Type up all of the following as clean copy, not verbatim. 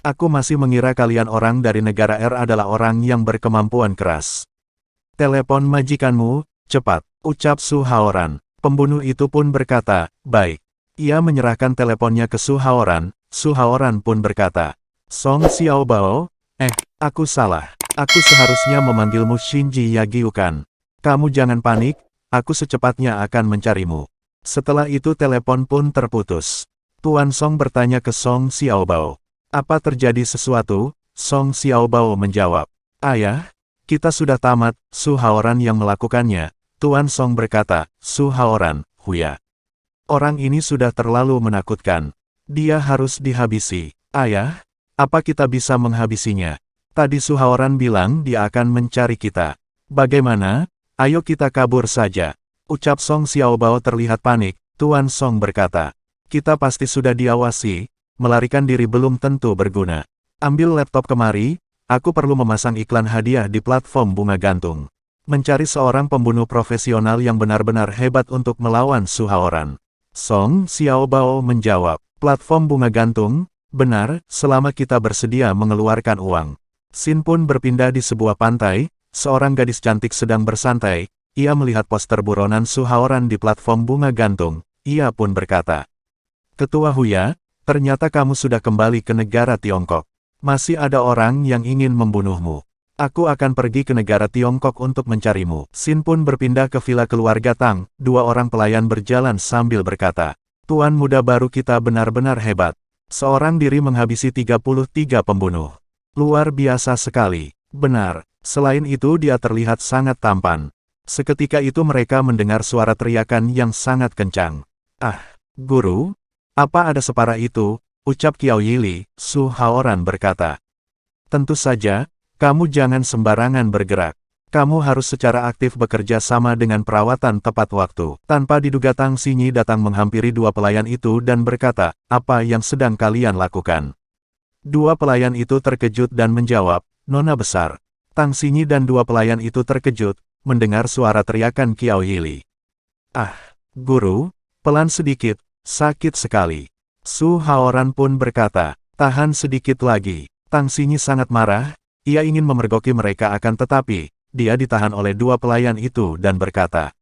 Aku masih mengira kalian orang dari negara R adalah orang yang berkemampuan keras. Telepon majikanmu, cepat, ucap Su Haoran. Pembunuh itu pun berkata, baik. Ia menyerahkan teleponnya ke Su Haoran. Su Haoran pun berkata, Song Xiaobao, aku salah. Aku seharusnya memanggilmu Shinji Yagiukan. Kamu jangan panik, aku secepatnya akan mencarimu. Setelah itu telepon pun terputus. Tuan Song bertanya ke Song Xiaobao. Apa terjadi sesuatu? Song Xiaobao menjawab. Ayah, kita sudah tamat. Su Haoran yang melakukannya. Tuan Song berkata, Su Haoran, Huya. Orang ini sudah terlalu menakutkan. Dia harus dihabisi. Ayah, apa kita bisa menghabisinya? Tadi Su Haoran bilang dia akan mencari kita. Bagaimana? Ayo kita kabur saja. Ucap Song Xiaobao terlihat panik. Tuan Song berkata, kita pasti sudah diawasi. Melarikan diri belum tentu berguna. Ambil laptop kemari. Aku perlu memasang iklan hadiah di platform bunga gantung. Mencari seorang pembunuh profesional yang benar-benar hebat untuk melawan Su Haoran. Song Xiaobao menjawab, platform bunga gantung, benar, selama kita bersedia mengeluarkan uang. Sin pun berpindah di sebuah pantai, seorang gadis cantik sedang bersantai, ia melihat poster buronan Su Haoran di platform bunga gantung, ia pun berkata, Ketua Huya, ternyata kamu sudah kembali ke negara Tiongkok. Masih ada orang yang ingin membunuhmu. Aku akan pergi ke negara Tiongkok untuk mencarimu. Sin pun berpindah ke villa keluarga Tang. Dua orang pelayan berjalan sambil berkata, Tuan muda baru kita benar-benar hebat. Seorang diri menghabisi 33 pembunuh. Luar biasa sekali. Benar, selain itu dia terlihat sangat tampan. Seketika itu mereka mendengar suara teriakan yang sangat kencang. Ah, guru? Apa ada separah itu? Ucap Qiao Yili. Su Haoran berkata. Tentu saja, kamu jangan sembarangan bergerak. Kamu harus secara aktif bekerja sama dengan perawatan tepat waktu. Tanpa diduga Tang Xinyi datang menghampiri dua pelayan itu dan berkata, apa yang sedang kalian lakukan? Dua pelayan itu terkejut dan menjawab, Nona besar. Tang Xinyi dan dua pelayan itu terkejut, mendengar suara teriakan Qiao Yili. Ah, guru, pelan sedikit, sakit sekali. Su Haoran pun berkata, tahan sedikit lagi. Tang Xinyi sangat marah, ia ingin memergoki mereka akan tetapi, dia ditahan oleh dua pelayan itu dan berkata,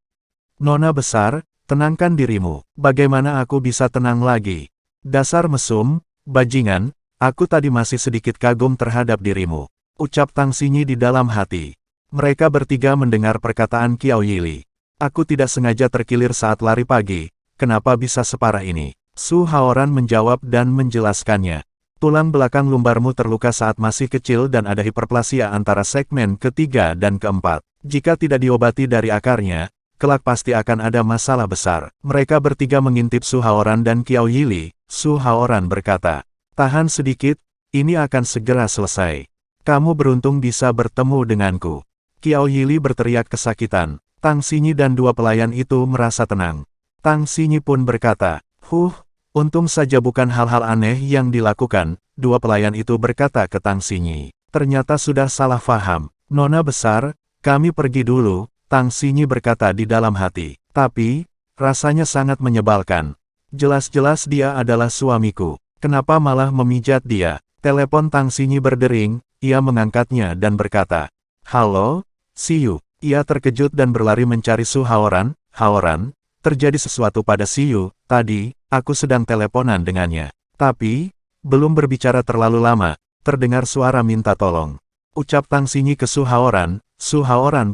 Nona besar, tenangkan dirimu, bagaimana aku bisa tenang lagi? Dasar mesum, bajingan, aku tadi masih sedikit kagum terhadap dirimu. Ucap Tang Xinyi di dalam hati. Mereka bertiga mendengar perkataan Qiao Yili. Aku tidak sengaja terkilir saat lari pagi, kenapa bisa separah ini? Su Haoran menjawab dan menjelaskannya. Tulang belakang lumbarmu terluka saat masih kecil dan ada hiperplasia antara segmen ketiga dan keempat. Jika tidak diobati dari akarnya, kelak pasti akan ada masalah besar. Mereka bertiga mengintip Su Haoran dan Qiao Yili. Su Haoran berkata, tahan sedikit, ini akan segera selesai. Kamu beruntung bisa bertemu denganku. Qiao Yili berteriak kesakitan. Tang Xinyi dan dua pelayan itu merasa tenang. Tang Xinyi pun berkata, untung saja bukan hal-hal aneh yang dilakukan, dua pelayan itu berkata ke Tang Xinyi. Ternyata sudah salah faham. Nona besar, kami pergi dulu, Tang Xinyi berkata di dalam hati. Tapi, rasanya sangat menyebalkan. Jelas-jelas dia adalah suamiku. Kenapa malah memijat dia? Telepon Tang Xinyi berdering, ia mengangkatnya dan berkata, Halo, Siyu. Ia terkejut dan berlari mencari Su Haoran. Haoran, terjadi sesuatu pada Siyu, tadi, aku sedang teleponan dengannya. Tapi, belum berbicara terlalu lama, terdengar suara minta tolong. Ucap Tang Xinyi ke Su Haoran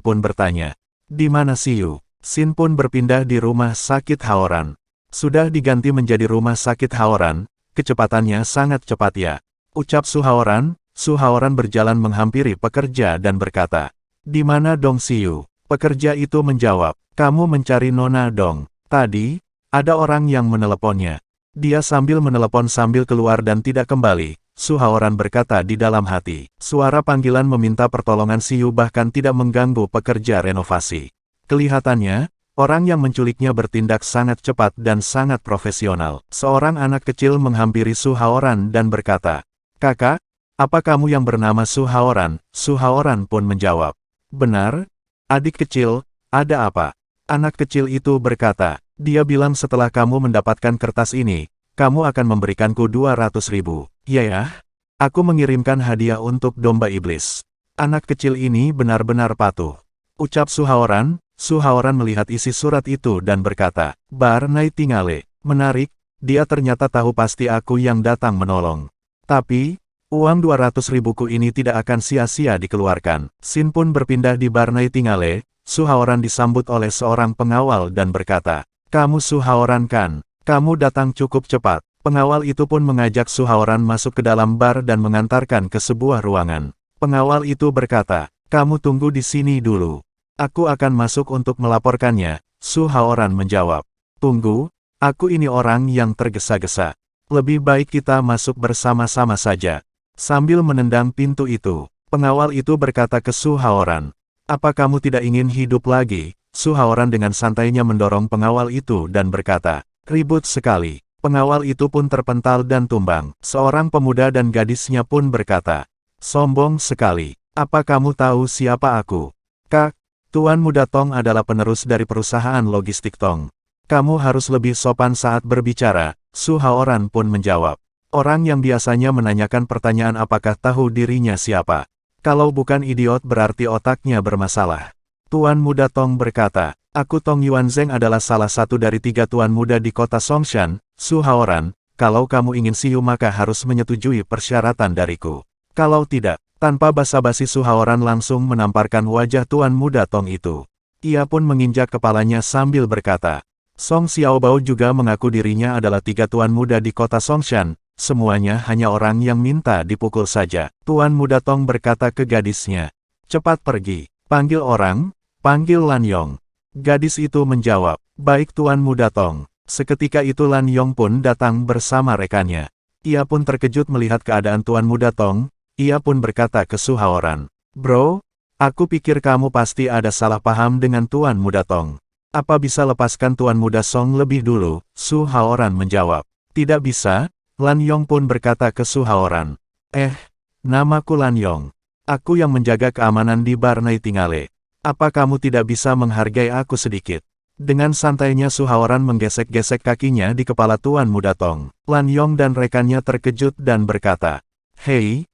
pun bertanya. Di mana Siyu? Sin pun berpindah di rumah sakit Haoran. Sudah diganti menjadi rumah sakit Haoran, kecepatannya sangat cepat ya. Ucap Su Haoran berjalan menghampiri pekerja dan berkata. Di mana dong Siyu? Pekerja itu menjawab, kamu mencari Nona dong. Tadi, ada orang yang meneleponnya. Dia sambil menelepon sambil keluar dan tidak kembali. Su Haoran berkata di dalam hati. Suara panggilan meminta pertolongan Siyu bahkan tidak mengganggu pekerja renovasi. Kelihatannya, orang yang menculiknya bertindak sangat cepat dan sangat profesional. Seorang anak kecil menghampiri Su Haoran dan berkata, Kakak, apa kamu yang bernama Su Haoran? Su Haoran pun menjawab. Benar, adik kecil, ada apa? Anak kecil itu berkata, dia bilang setelah kamu mendapatkan kertas ini, kamu akan memberikanku 200.000. Ya. Aku mengirimkan hadiah untuk domba iblis. Anak kecil ini benar-benar patuh. Ucap Su Haoran. Su Haoran melihat isi surat itu dan berkata, Bar Nightingale, menarik, dia ternyata tahu pasti aku yang datang menolong. Tapi, uang 200 ribuku ini tidak akan sia-sia dikeluarkan. Sin pun berpindah di Bar Nightingale. Su Haoran disambut oleh seorang pengawal dan berkata, kamu Su Haoran kan? Kamu datang cukup cepat. Pengawal itu pun mengajak Su Haoran masuk ke dalam bar dan mengantarkan ke sebuah ruangan. Pengawal itu berkata, kamu tunggu di sini dulu. Aku akan masuk untuk melaporkannya. Su Haoran menjawab, tunggu, aku ini orang yang tergesa-gesa. Lebih baik kita masuk bersama-sama saja. Sambil menendang pintu itu, pengawal itu berkata ke Su Haoran, apa kamu tidak ingin hidup lagi? Su Haoran dengan santainya mendorong pengawal itu dan berkata, ribut sekali. Pengawal itu pun terpental dan tumbang. Seorang pemuda dan gadisnya pun berkata, sombong sekali. Apa kamu tahu siapa aku? Kak, Tuan Muda Tong adalah penerus dari perusahaan logistik Tong. Kamu harus lebih sopan saat berbicara. Su Haoran pun menjawab. Orang yang biasanya menanyakan pertanyaan apakah tahu dirinya siapa. Kalau bukan idiot berarti otaknya bermasalah. Tuan Muda Tong berkata, aku Tong Yuanzheng adalah salah satu dari 3 tuan muda di kota Songshan. Su Haoran, kalau kamu ingin siu maka harus menyetujui persyaratan dariku. Kalau tidak, tanpa basa-basi Su Haoran langsung menamparkan wajah Tuan Muda Tong itu. Ia pun menginjak kepalanya sambil berkata, Song Xiaobao juga mengaku dirinya adalah 3 tuan muda di kota Songshan. Semuanya hanya orang yang minta dipukul saja. Tuan Muda Tong berkata ke gadisnya, cepat pergi, panggil orang, panggil Lan Yong. Gadis itu menjawab, baik Tuan Muda Tong. Seketika itu Lan Yong pun datang bersama rekannya. Ia pun terkejut melihat keadaan Tuan Muda Tong. Ia pun berkata ke Su Haoran, bro, aku pikir kamu pasti ada salah paham dengan Tuan Muda Tong. Apa bisa lepaskan Tuan Muda Song lebih dulu? Su Haoran menjawab, tidak bisa. Lan Yong pun berkata ke Su Haoran, namaku Lan Yong. Aku yang menjaga keamanan di Bar Nightingale. Apa kamu tidak bisa menghargai aku sedikit? Dengan santainya Su Haoran menggesek-gesek kakinya di kepala Tuan Muda Tong. Lan Yong dan rekannya terkejut dan berkata, hei,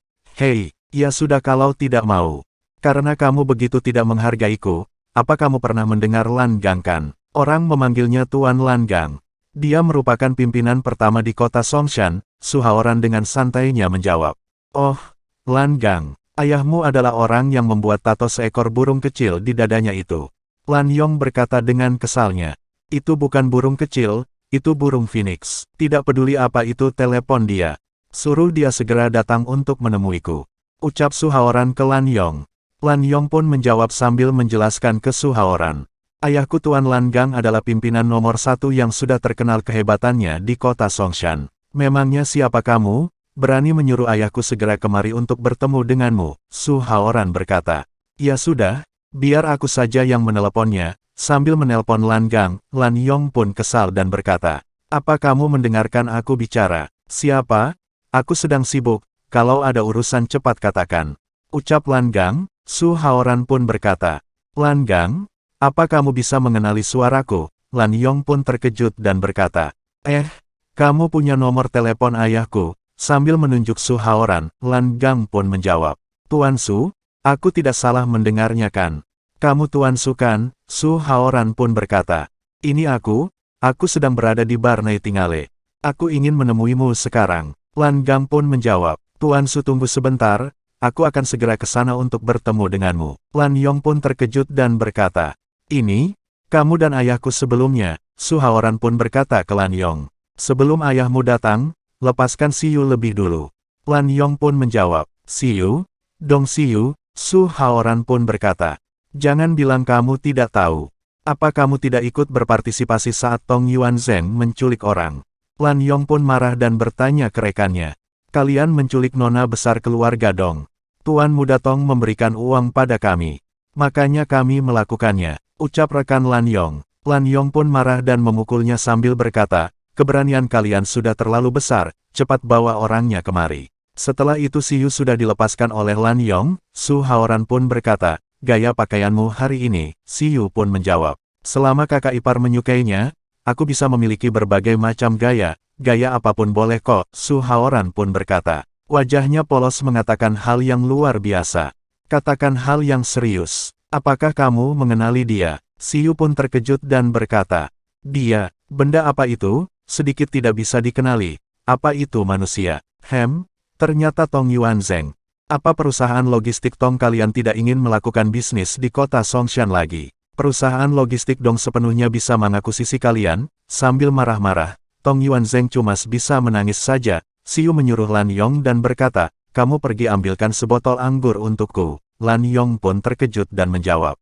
ya sudah kalau tidak mau. Karena kamu begitu tidak menghargaiku, apa kamu pernah mendengar Lan Gang kan? Orang memanggilnya Tuan Lan Gang. Dia merupakan pimpinan pertama di kota Songshan. Su Haoran dengan santainya menjawab, oh, Lan Gang, ayahmu adalah orang yang membuat tato seekor burung kecil di dadanya itu. Lan Yong berkata dengan kesalnya, itu bukan burung kecil, itu burung phoenix. Tidak peduli apa itu telepon dia. Suruh dia segera datang untuk menemuiku. Ucap Su Haoran ke Lan Yong. Lan Yong pun menjawab sambil menjelaskan ke Su Haoran. Ayahku Tuan Lan Gang adalah pimpinan nomor 1 yang sudah terkenal kehebatannya di kota Songshan. Memangnya siapa kamu? Berani menyuruh ayahku segera kemari untuk bertemu denganmu? Su Haoran berkata. Ya sudah, biar aku saja yang meneleponnya. Sambil menelpon Lan Gang, Lan Yong pun kesal dan berkata, apa kamu mendengarkan aku bicara? Siapa? Aku sedang sibuk, kalau ada urusan cepat katakan. Ucap Lan Gang. Su Haoran pun berkata, Lan Gang? Apa kamu bisa mengenali suaraku? Lan Yong pun terkejut dan berkata, kamu punya nomor telepon ayahku? Sambil menunjuk Su Haoran, Lan Gang pun menjawab, Tuan Su, aku tidak salah mendengarnya kan? Kamu Tuan Su kan? Su Haoran pun berkata, ini aku sedang berada di Bar Nightingale. Aku ingin menemuimu sekarang. Lan Gang pun menjawab, Tuan Su tunggu sebentar, aku akan segera ke sana untuk bertemu denganmu. Lan Yong pun terkejut dan berkata, ini, kamu dan ayahku sebelumnya. Su Haoran pun berkata ke Lan Yong, sebelum ayahmu datang, lepaskan Siyu lebih dulu. Lan Yong pun menjawab, Siyu? Dong Siyu? Su Haoran pun berkata, jangan bilang kamu tidak tahu. Apa kamu tidak ikut berpartisipasi saat Tong Yuanzheng menculik orang? Lan Yong pun marah dan bertanya ke rekannya, kalian menculik nona besar keluarga Dong. Tuan Muda Tong memberikan uang pada kami. Makanya kami melakukannya. Ucap rekan Lan Yong. Lan Yong pun marah dan memukulnya sambil berkata, keberanian kalian sudah terlalu besar, cepat bawa orangnya kemari. Setelah itu Siyu sudah dilepaskan oleh Lan Yong. Su Haoran pun berkata, gaya pakaianmu hari ini? Siyu pun menjawab, selama kakak ipar menyukainya, aku bisa memiliki berbagai macam gaya, gaya apapun boleh kok. Su Haoran pun berkata, Wajahnya polos mengatakan hal yang luar biasa. Katakan hal yang serius. Apakah kamu mengenali dia? Siyu pun terkejut dan berkata, dia, benda apa itu? Sedikit tidak bisa dikenali. Apa itu manusia? Ternyata Tong Yuanzheng. Apa perusahaan logistik Tong kalian tidak ingin melakukan bisnis di kota Songshan lagi? Perusahaan logistik Dong sepenuhnya bisa mengakuisisi kalian. Sambil marah-marah, Tong Yuanzheng cuma bisa menangis saja. Siyu menyuruh Lan Yong dan berkata, kamu pergi ambilkan sebotol anggur untukku. Lan Yong pun terkejut dan menjawab,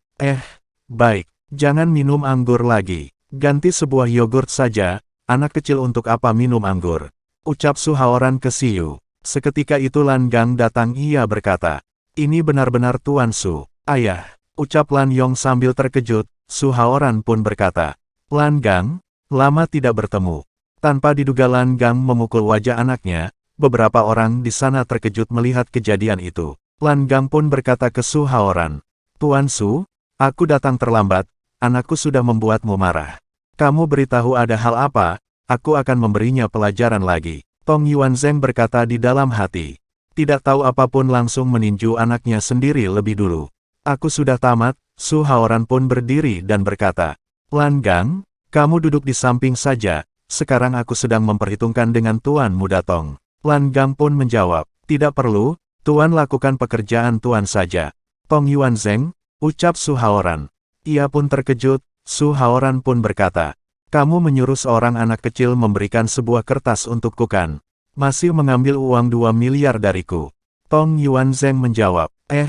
baik, jangan minum anggur lagi. Ganti sebuah yogurt saja, anak kecil untuk apa minum anggur? Ucap Su Haoran ke Siyu. Seketika itu Lan Gang datang, ia berkata, ini benar-benar Tuan Su. Ayah, ucap Lan Yong sambil terkejut. Su Haoran pun berkata, Lan Gang, lama tidak bertemu. Tanpa diduga Lan Gang memukul wajah anaknya. Beberapa orang di sana terkejut melihat kejadian itu. Lan Gang pun berkata ke Su Haoran, Tuan Su, aku datang terlambat, anakku sudah membuatmu marah. Kamu beritahu ada hal apa, aku akan memberinya pelajaran lagi. Tong Yuanzheng berkata di dalam hati. Tidak tahu apapun langsung meninju anaknya sendiri lebih dulu. Aku sudah tamat. Su Haoran pun berdiri dan berkata, Lan Gang, kamu duduk di samping saja. Sekarang aku sedang memperhitungkan dengan Tuan Muda Tong. Lan Gang pun menjawab, tidak perlu, Tuan lakukan pekerjaan Tuan saja. Tong Yuanzheng, ucap Su Haoran. Ia pun terkejut. Su Haoran pun berkata, kamu menyuruh seorang anak kecil memberikan sebuah kertas untukku kan? Masih mengambil uang 2 miliar dariku. Tong Yuanzheng menjawab, 2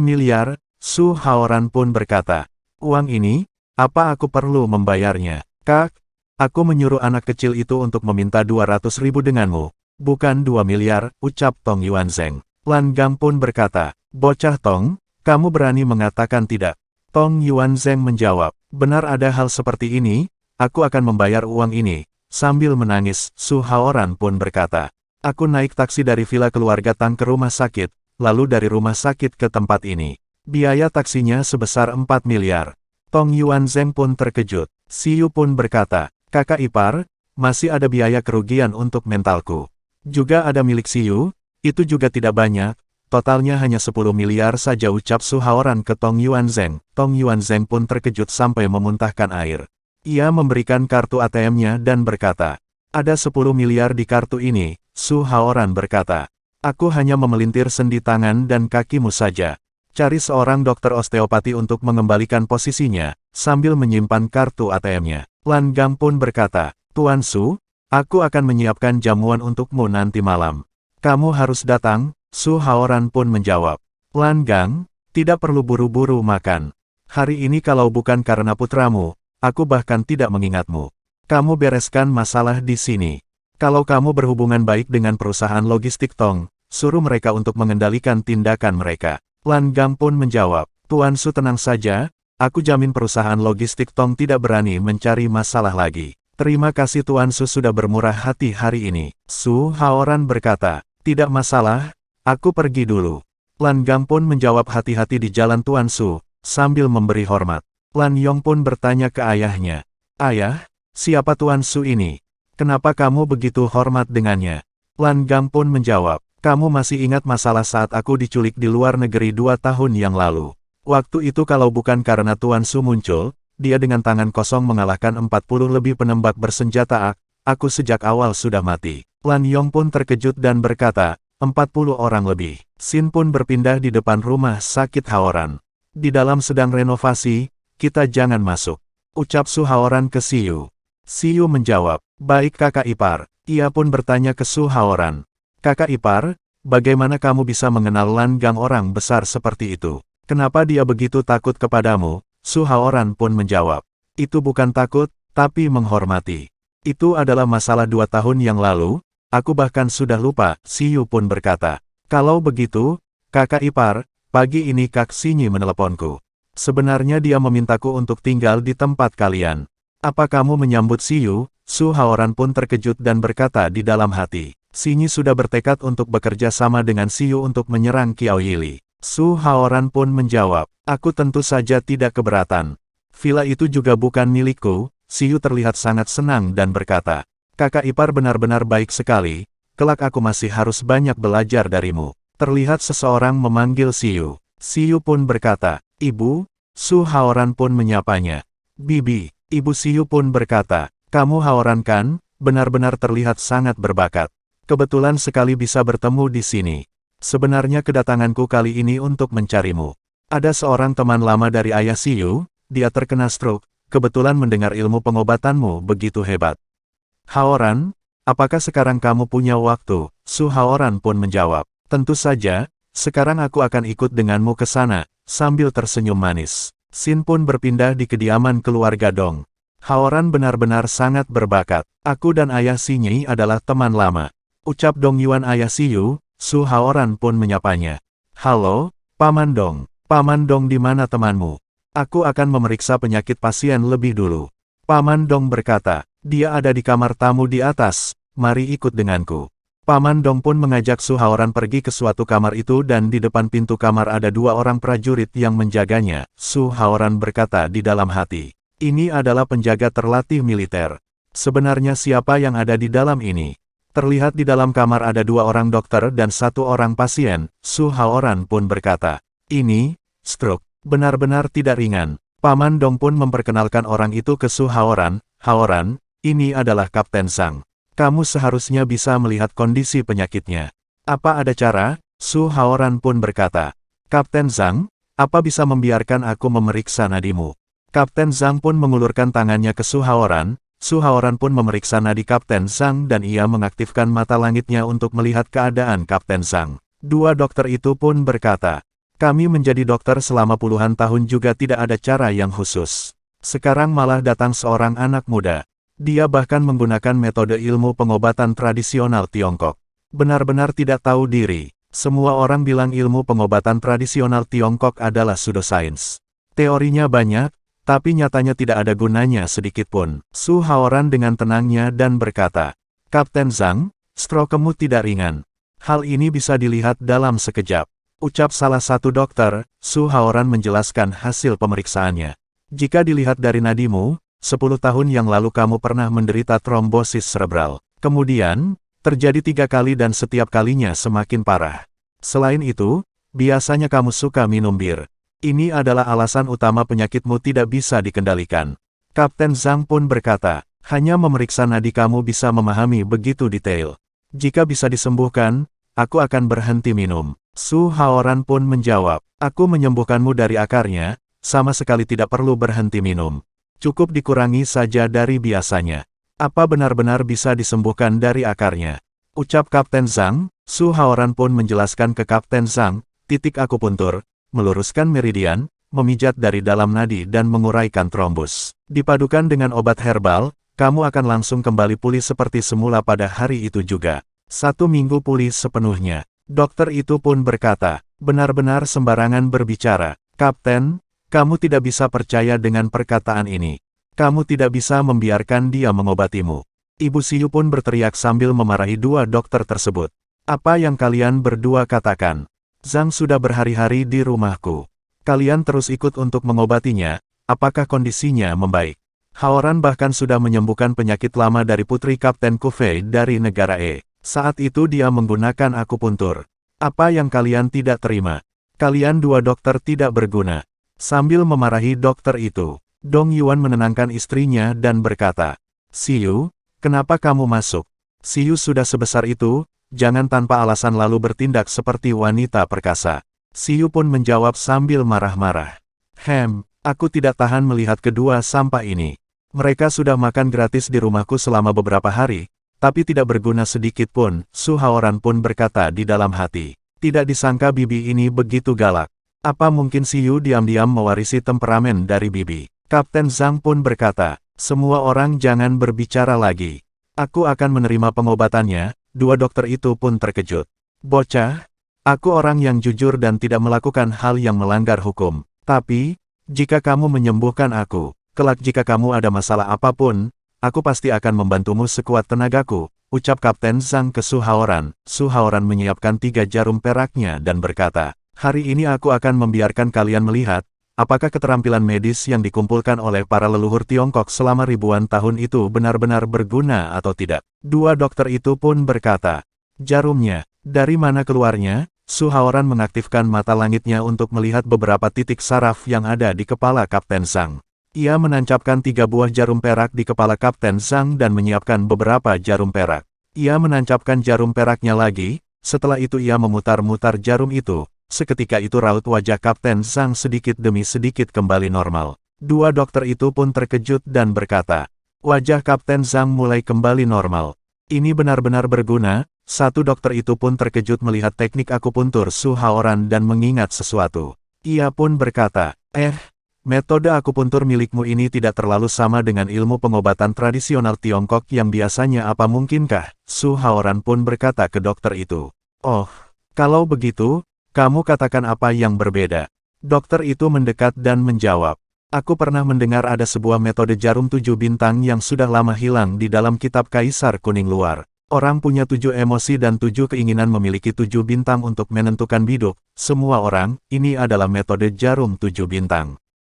miliar? Su Haoran pun berkata, uang ini, apa aku perlu membayarnya? Kak, aku menyuruh anak kecil itu untuk meminta 200.000 denganmu. Bukan 2 miliar, ucap Tong Yuanzheng. Lan Gang pun berkata, bocah Tong, kamu berani mengatakan tidak? Tong Yuanzheng menjawab, benar ada hal seperti ini, aku akan membayar uang ini. Sambil menangis, Su Haoran pun berkata, aku naik taksi dari villa keluarga Tang ke rumah sakit, lalu dari rumah sakit ke tempat ini. Biaya taksinya sebesar 4 miliar. Tong Yuanzheng pun terkejut. Siyu pun berkata, kakak ipar, masih ada biaya kerugian untuk mentalku. Juga ada milik Siyu, itu juga tidak banyak, totalnya hanya 10 miliar saja ucap Su Haoran ke Tong Yuanzheng. Tong Yuanzheng pun terkejut sampai memuntahkan air. Ia memberikan kartu ATM-nya dan berkata, ada 10 miliar di kartu ini. Su Haoran berkata, aku hanya memelintir sendi tangan dan kakimu saja. Cari seorang dokter osteopati untuk mengembalikan posisinya, sambil menyimpan kartu ATM-nya. Lan Gang pun berkata, Tuan Su, aku akan menyiapkan jamuan untukmu nanti malam. Kamu harus datang. Su Haoran pun menjawab, Lan Gang, tidak perlu buru-buru makan. Hari ini kalau bukan karena putramu, aku bahkan tidak mengingatmu. Kamu bereskan masalah di sini. Kalau kamu berhubungan baik dengan perusahaan logistik Tong, suruh mereka untuk mengendalikan tindakan mereka. Lan Gang pun menjawab, Tuan Su tenang saja, aku jamin perusahaan logistik Tong tidak berani mencari masalah lagi. Terima kasih Tuan Su sudah bermurah hati hari ini. Su Haoran berkata, tidak masalah, aku pergi dulu. Lan Gang pun menjawab hati-hati di jalan Tuan Su, sambil memberi hormat. Lan Yong pun bertanya ke ayahnya, ayah, siapa Tuan Su ini? Kenapa kamu begitu hormat dengannya? Lan Gang pun menjawab, kamu masih ingat masalah saat aku diculik di luar negeri 2 tahun yang lalu. Waktu itu kalau bukan karena Tuan Su muncul, dia dengan tangan kosong mengalahkan 40 lebih penembak bersenjata aku sejak awal sudah mati. Lan Yong pun terkejut dan berkata, 40 orang lebih. Sin pun berpindah di depan rumah sakit Haoran. Di dalam sedang renovasi, kita jangan masuk. Ucap Su Haoran ke Siyu. Siyu menjawab, baik kakak ipar. Ia pun bertanya ke Su Haoran. Kakak ipar, bagaimana kamu bisa mengenal Lan Gang orang besar seperti itu? Kenapa dia begitu takut kepadamu? Su Haoran pun menjawab, itu bukan takut, tapi menghormati. Itu adalah masalah 2 tahun yang lalu, aku bahkan sudah lupa. Siyu pun berkata, kalau begitu, kakak ipar, pagi ini Kak Sinyi meneleponku. Sebenarnya dia memintaku untuk tinggal di tempat kalian. Apa kamu menyambut Siyu? Su Haoran pun terkejut dan berkata di dalam hati. Sinyi sudah bertekad untuk bekerja sama dengan Siyu untuk menyerang Qiao Yili. Su Haoran pun menjawab, aku tentu saja tidak keberatan. Villa itu juga bukan milikku. Siyu terlihat sangat senang dan berkata, kakak ipar benar-benar baik sekali. kelak aku masih harus banyak belajar darimu. Terlihat seseorang memanggil Siyu. Siyu pun berkata, Ibu, Su Haoran pun menyapanya. Bibi, Ibu Siyu pun berkata, kamu Haoran kan, benar-benar terlihat sangat berbakat. Kebetulan sekali bisa bertemu di sini. Sebenarnya kedatanganku kali ini untuk mencarimu. Ada seorang teman lama dari ayah Siyu, dia terkena stroke, kebetulan mendengar ilmu pengobatanmu begitu hebat. Haoran, apakah sekarang kamu punya waktu? Su Haoran pun menjawab, tentu saja, sekarang aku akan ikut denganmu ke sana, sambil tersenyum manis. Sin pun berpindah di kediaman keluarga Dong. Haoran benar-benar sangat berbakat. Aku dan ayah Sinyi adalah teman lama. Ucap Dong Yuan ayah Siyu, Su Haoran pun menyapanya. Halo, Paman Dong. Paman Dong di mana temanmu? Aku akan memeriksa penyakit pasien lebih dulu. Paman Dong berkata, dia ada di kamar tamu di atas, mari ikut denganku. Paman Dong pun mengajak Su Haoran pergi ke suatu kamar itu dan di depan pintu kamar ada dua orang prajurit yang menjaganya. Su Haoran berkata di dalam hati, ini adalah penjaga terlatih militer. Sebenarnya siapa yang ada di dalam ini? Terlihat di dalam kamar ada dua orang dokter dan satu orang pasien. Su Haoran pun berkata, ini, stroke, benar-benar tidak ringan. Paman Dong pun memperkenalkan orang itu ke Su Haoran. Haoran, ini adalah Kapten Zhang. Kamu seharusnya bisa melihat kondisi penyakitnya. Apa ada cara? Su Haoran pun berkata, Kapten Zhang, apa bisa membiarkan aku memeriksa nadimu? Kapten Zhang pun mengulurkan tangannya ke Su Haoran. Su Haoran pun memeriksa nadi Kapten Zhang dan ia mengaktifkan mata langitnya untuk melihat keadaan Kapten Zhang. Dua dokter itu pun berkata, kami menjadi dokter selama puluhan tahun juga tidak ada cara yang khusus. Sekarang malah datang seorang anak muda. Dia bahkan menggunakan metode ilmu pengobatan tradisional Tiongkok. Benar-benar tidak tahu diri. Semua orang bilang ilmu pengobatan tradisional Tiongkok adalah pseudoscience. Teorinya banyak, tapi nyatanya tidak ada gunanya sedikitpun. Su Haoran dengan tenangnya dan berkata, Kapten Zhang, strokemu tidak ringan. Hal ini bisa dilihat dalam sekejap. Ucap salah satu dokter. Su Haoran menjelaskan hasil pemeriksaannya. Jika dilihat dari nadimu, 10 tahun yang lalu kamu pernah menderita trombosis cerebral. Kemudian, terjadi 3 kali dan setiap kalinya semakin parah. Selain itu, biasanya kamu suka minum bir. Ini adalah alasan utama penyakitmu tidak bisa dikendalikan. Kapten Zhang pun berkata, hanya memeriksa nadi kamu bisa memahami begitu detail. Jika bisa disembuhkan, aku akan berhenti minum. Su Haoran pun menjawab, aku menyembuhkanmu dari akarnya, sama sekali tidak perlu berhenti minum. Cukup dikurangi saja dari biasanya. Apa benar-benar bisa disembuhkan dari akarnya? Ucap Kapten Zhang. Su Haoran pun menjelaskan ke Kapten Zhang, titik akupuntur, meluruskan meridian, memijat dari dalam nadi dan menguraikan trombus. Dipadukan dengan obat herbal, kamu akan langsung kembali pulih seperti semula pada hari itu juga. 1 minggu pulih sepenuhnya. Dokter itu pun berkata, benar-benar sembarangan berbicara. Kapten, kamu tidak bisa percaya dengan perkataan ini. Kamu tidak bisa membiarkan dia mengobatimu. Ibu Siyu pun berteriak sambil memarahi dua dokter tersebut. Apa yang kalian berdua katakan? Zhang sudah berhari-hari di rumahku. Kalian terus ikut untuk mengobatinya, apakah kondisinya membaik? Haoran bahkan sudah menyembuhkan penyakit lama dari putri Kapten Kufei dari negara E. Saat itu dia menggunakan akupuntur. Apa yang kalian tidak terima? Kalian dua dokter tidak berguna. Sambil memarahi dokter itu, Dong Yuan menenangkan istrinya dan berkata, Siyu, kenapa kamu masuk? Siyu sudah sebesar itu, jangan tanpa alasan lalu bertindak seperti wanita perkasa. Siyu pun menjawab sambil marah-marah. Aku tidak tahan melihat kedua sampah ini. Mereka sudah makan gratis di rumahku selama beberapa hari, tapi tidak berguna sedikit pun. Su Haoran pun berkata di dalam hati. Tidak disangka bibi ini begitu galak. Apa mungkin Siyu diam-diam mewarisi temperamen dari bibi? Kapten Zhang pun berkata, semua orang jangan berbicara lagi. Aku akan menerima pengobatannya. Dua dokter itu pun terkejut. Bocah, aku orang yang jujur dan tidak melakukan hal yang melanggar hukum. Tapi, jika kamu menyembuhkan aku, kelak jika kamu ada masalah apapun, aku pasti akan membantumu sekuat tenagaku. Ucap Kapten Zhang ke Su Haoran. Su Haoran menyiapkan 3 jarum peraknya dan berkata, hari ini aku akan membiarkan kalian melihat, apakah keterampilan medis yang dikumpulkan oleh para leluhur Tiongkok selama ribuan tahun itu benar-benar berguna atau tidak. Dua dokter itu pun berkata, Jarumnya, dari mana keluarnya? Su Haoran mengaktifkan mata langitnya untuk melihat beberapa titik saraf yang ada di kepala Kapten Zhang. Ia menancapkan 3 buah jarum perak di kepala Kapten Zhang dan menyiapkan beberapa jarum perak. Ia menancapkan jarum peraknya lagi, setelah itu ia memutar-mutar jarum itu. Seketika itu raut wajah Kapten Zhang sedikit demi sedikit kembali normal. Dua dokter itu pun terkejut dan berkata, wajah Kapten Zhang mulai kembali normal. Ini benar-benar berguna. Satu dokter itu pun terkejut melihat teknik akupuntur Su Haoran dan mengingat sesuatu. Ia pun berkata, metode akupuntur milikmu ini tidak terlalu sama dengan ilmu pengobatan tradisional Tiongkok yang biasanya, apa mungkinkah? Su Haoran pun berkata ke dokter itu. Oh, kalau begitu, kamu katakan apa yang berbeda. Dokter itu mendekat dan menjawab. Aku pernah mendengar ada sebuah metode jarum 7 bintang yang sudah lama hilang di dalam kitab Kaisar Kuning Luar. Orang punya 7 emosi dan 7 keinginan memiliki 7 bintang untuk menentukan biduk. Semua orang, ini adalah metode jarum 7 bintang.